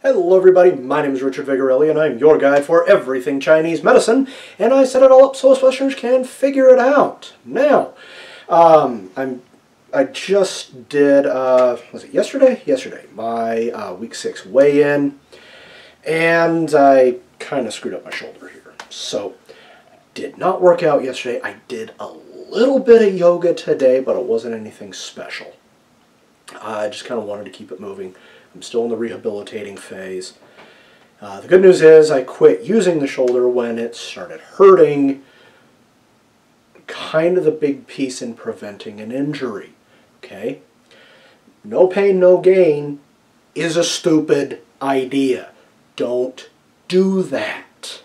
Hello everybody, my name is Richard Vigorelli and I'm your guide for everything Chinese medicine, and I set it all up so us Westerners can figure it out. Now, I just did, was it yesterday? Yesterday, my week 6 weigh-in, and I kind of screwed up my shoulder here. So, did not work out yesterday. I did a little bit of yoga today, but it wasn't anything special. I just kind of wanted to keep it moving. I'm still in the rehabilitating phase. The good news is I quit using the shoulder when it started hurting. Kind of the big piece in preventing an injury. Okay? No pain, no gain is a stupid idea. Don't do that.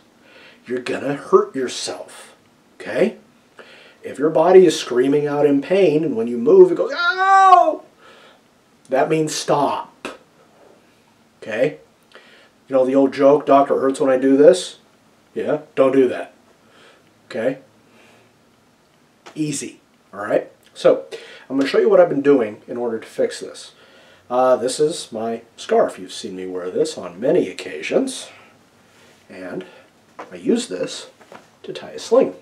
You're gonna hurt yourself. Okay? If your body is screaming out in pain and when you move it goes, "Ow!" that means stop. Okay? You know the old joke, doctor hurts when I do this? Yeah? Don't do that. Okay? Easy. Alright? So, I'm going to show you what I've been doing in order to fix this. This is my scarf. You've seen me wear this on many occasions. And I use this to tie a sling.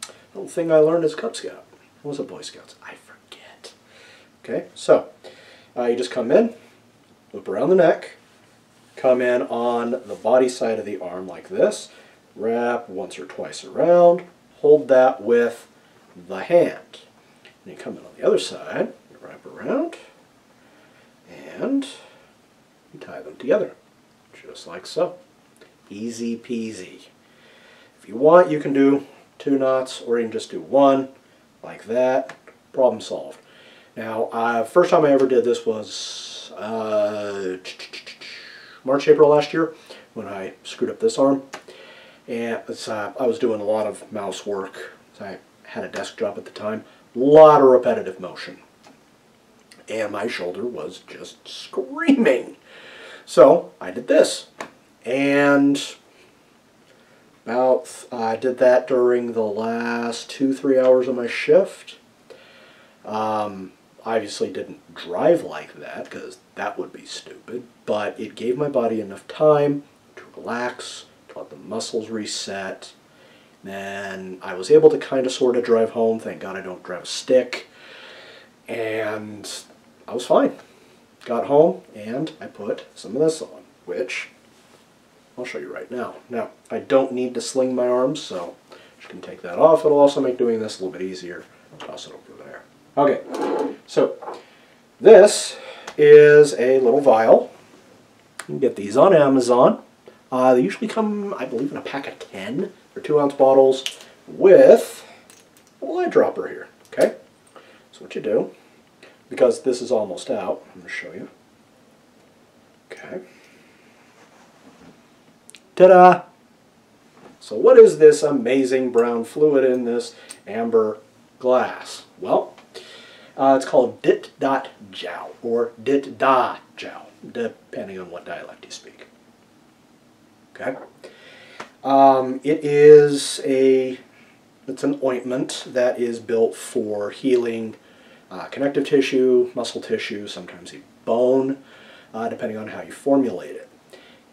The little thing I learned as Cub Scout. What was it, Boy Scouts? I forget. Okay? So, you just come in, loop around the neck, come in on the body side of the arm like this, wrap once or twice around, hold that with the hand. And you come in on the other side, you wrap around, and you tie them together, just like so. Easy peasy. If you want, you can do 2 knots, or you can just do 1, like that. Problem solved. Now, first time I ever did this was March, April last year when I screwed up this arm. And I was doing a lot of mouse work. I had a desk job at the time. A lot of repetitive motion. And my shoulder was just screaming. So I did this. And I did that during the last 2-3 hours of my shift. Obviously didn't drive like that because that would be stupid, but it gave my body enough time to relax, to let the muscles reset. Then I was able to kind of sort of drive home. Thank God I don't drive a stick. And I was fine. Got home and I put some of this on, which I'll show you right now. Now, I don't need to sling my arms, so you can take that off. It'll also make doing this a little bit easier. Toss it over there. Okay, so this is a little vial. You can get these on Amazon. They usually come, I believe, in a pack of 10. They're 2-ounce bottles with a little eyedropper here. Okay, so what you do, because this is almost out, I'm going to show you. Okay. Ta-da! So what is this amazing brown fluid in this amber glass? Well, it's called Zhao, or Zhao, depending on what dialect you speak. Okay? It's an ointment that is built for healing connective tissue, muscle tissue, sometimes even bone, depending on how you formulate it.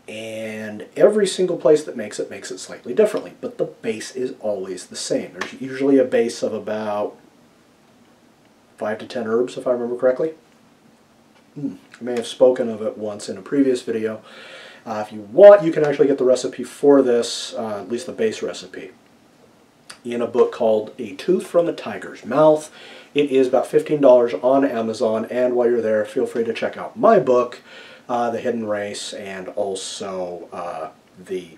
And every single place that makes it slightly differently, but the base is always the same. There's usually a base of about 5 to 10 herbs, if I remember correctly. I may have spoken of it once in a previous video. If you want, you can actually get the recipe for this, at least the base recipe, in a book called A Tooth from the Tiger's Mouth. It is about $15 on Amazon, and while you're there, feel free to check out my book, The Hidden Race, and also the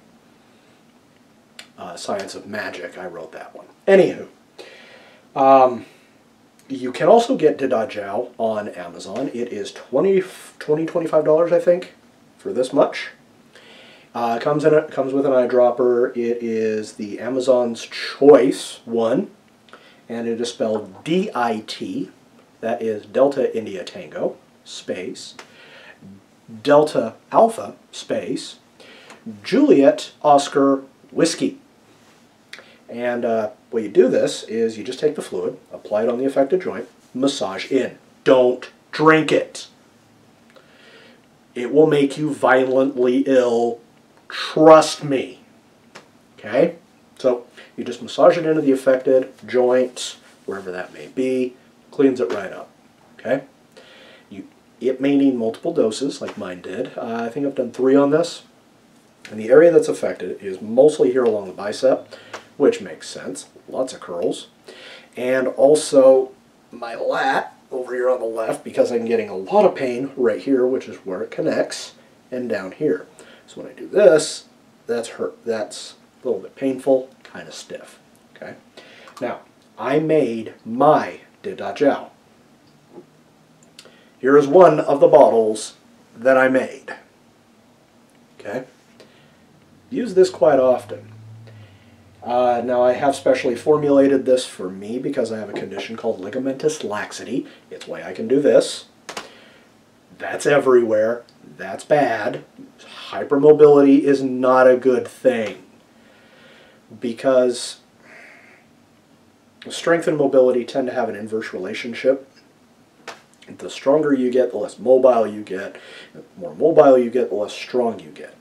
Science of Magic. I wrote that one. Anywho, you can also get Zhao on Amazon. It is $25, I think, for this much. It comes with an eyedropper. It is the Amazon's Choice one, and it is spelled D-I-T. That is Delta India Tango, space, Delta Alpha, space, Juliet Oscar Whiskey. And what you do this is you just take the fluid, apply it on the affected joint, massage in. Don't drink it. It will make you violently ill. Trust me. Okay? So you just massage it into the affected joint, wherever that may be, cleans it right up. Okay? It may need multiple doses, like mine did. I think I've done 3 on this. And the area that's affected is mostly here along the bicep, which makes sense. Lots of curls. And also my lat over here on the left, because I'm getting a lot of pain right here, which is where it connects, and down here. So when I do this, that's a little bit painful, kind of stiff. Okay. Now, I made my Zhao. Here is one of the bottles that I made. Okay. Use this quite often. Now I have specially formulated this for me because I have a condition called ligamentous laxity. It's why I can do this. That's everywhere. That's bad. Hypermobility is not a good thing because strength and mobility tend to have an inverse relationship. The stronger you get, the less mobile you get. The more mobile you get, the less strong you get.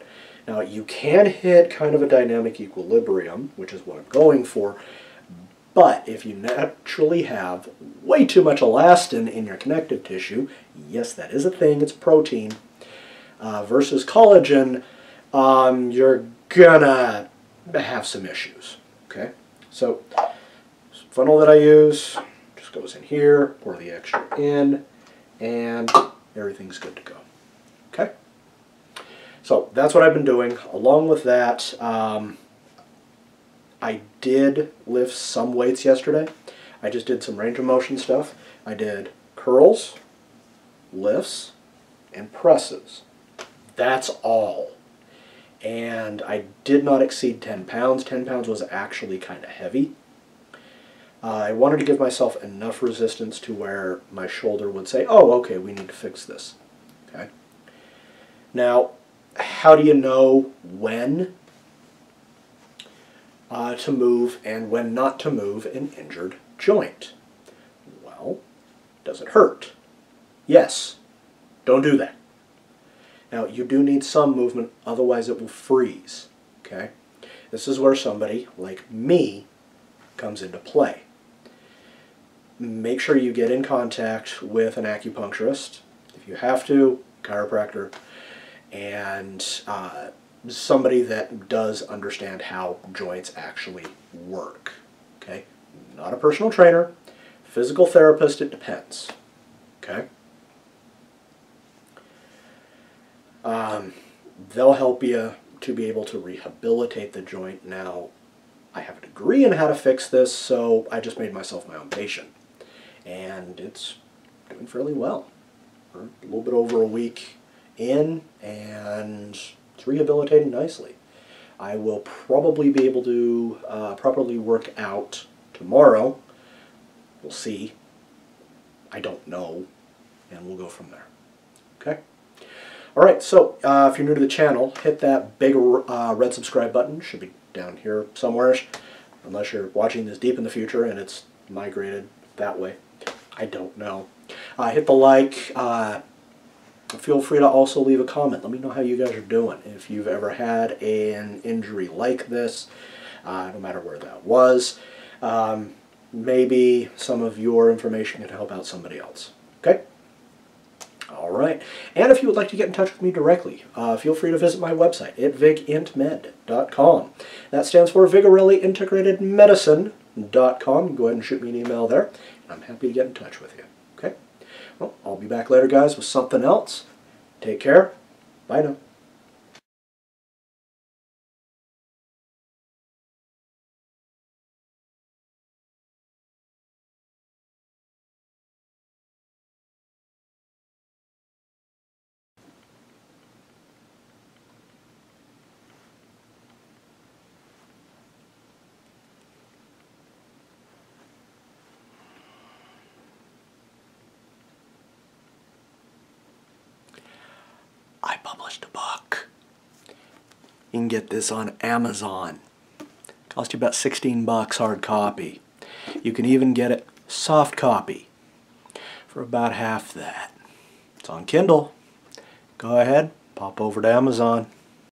Now, you can hit kind of a dynamic equilibrium, which is what I'm going for, but if you naturally have way too much elastin in your connective tissue, yes, that is a thing, it's protein, versus collagen, you're gonna have some issues, okay? So, funnel that I use just goes in here, pour the extra in, and everything's good to go, okay? So that's what I've been doing. Along with that, I did lift some weights yesterday. I just did some range of motion stuff. I did curls, lifts, and presses. That's all. And I did not exceed 10 pounds. 10 pounds was actually kind of heavy. I wanted to give myself enough resistance to where my shoulder would say, oh, okay, we need to fix this. Okay. Now, how do you know when to move and when not to move an injured joint? Well, does it hurt? Yes. Don't do that. Now, you do need some movement, otherwise it will freeze. Okay? This is where somebody like me comes into play. Make sure you get in contact with an acupuncturist. If you have to, chiropractor, and somebody that does understand how joints actually work. Okay? Not a personal trainer, physical therapist, it depends. Okay? They'll help you to be able to rehabilitate the joint. Now, I have a degree in how to fix this, so I just made myself my own patient. And it's doing fairly well. We're a little bit over a week in, and it's rehabilitating nicely. I will probably be able to properly work out tomorrow. We'll see. I don't know. And we'll go from there. Okay? Alright, so if you're new to the channel, hit that big red subscribe button. Should be down here somewhere. Unless you're watching this deep in the future and it's migrated that way. I don't know. Hit the like. Feel free to also leave a comment. Let me know how you guys are doing. If you've ever had an injury like this, no matter where that was, maybe some of your information can help out somebody else. Okay? Alright. And if you would like to get in touch with me directly, feel free to visit my website at vigintmed.com. That stands for Vigorelli Integrated Medicine.com. Go ahead and shoot me an email there. I'm happy to get in touch with you. Okay? Well, I'll be back later, guys, with something else. Take care. Bye now. I published a book. You can get this on Amazon. Cost you about 16 bucks hard copy. You can even get it soft copy for about half that. It's on Kindle. go ahead, pop over to Amazon.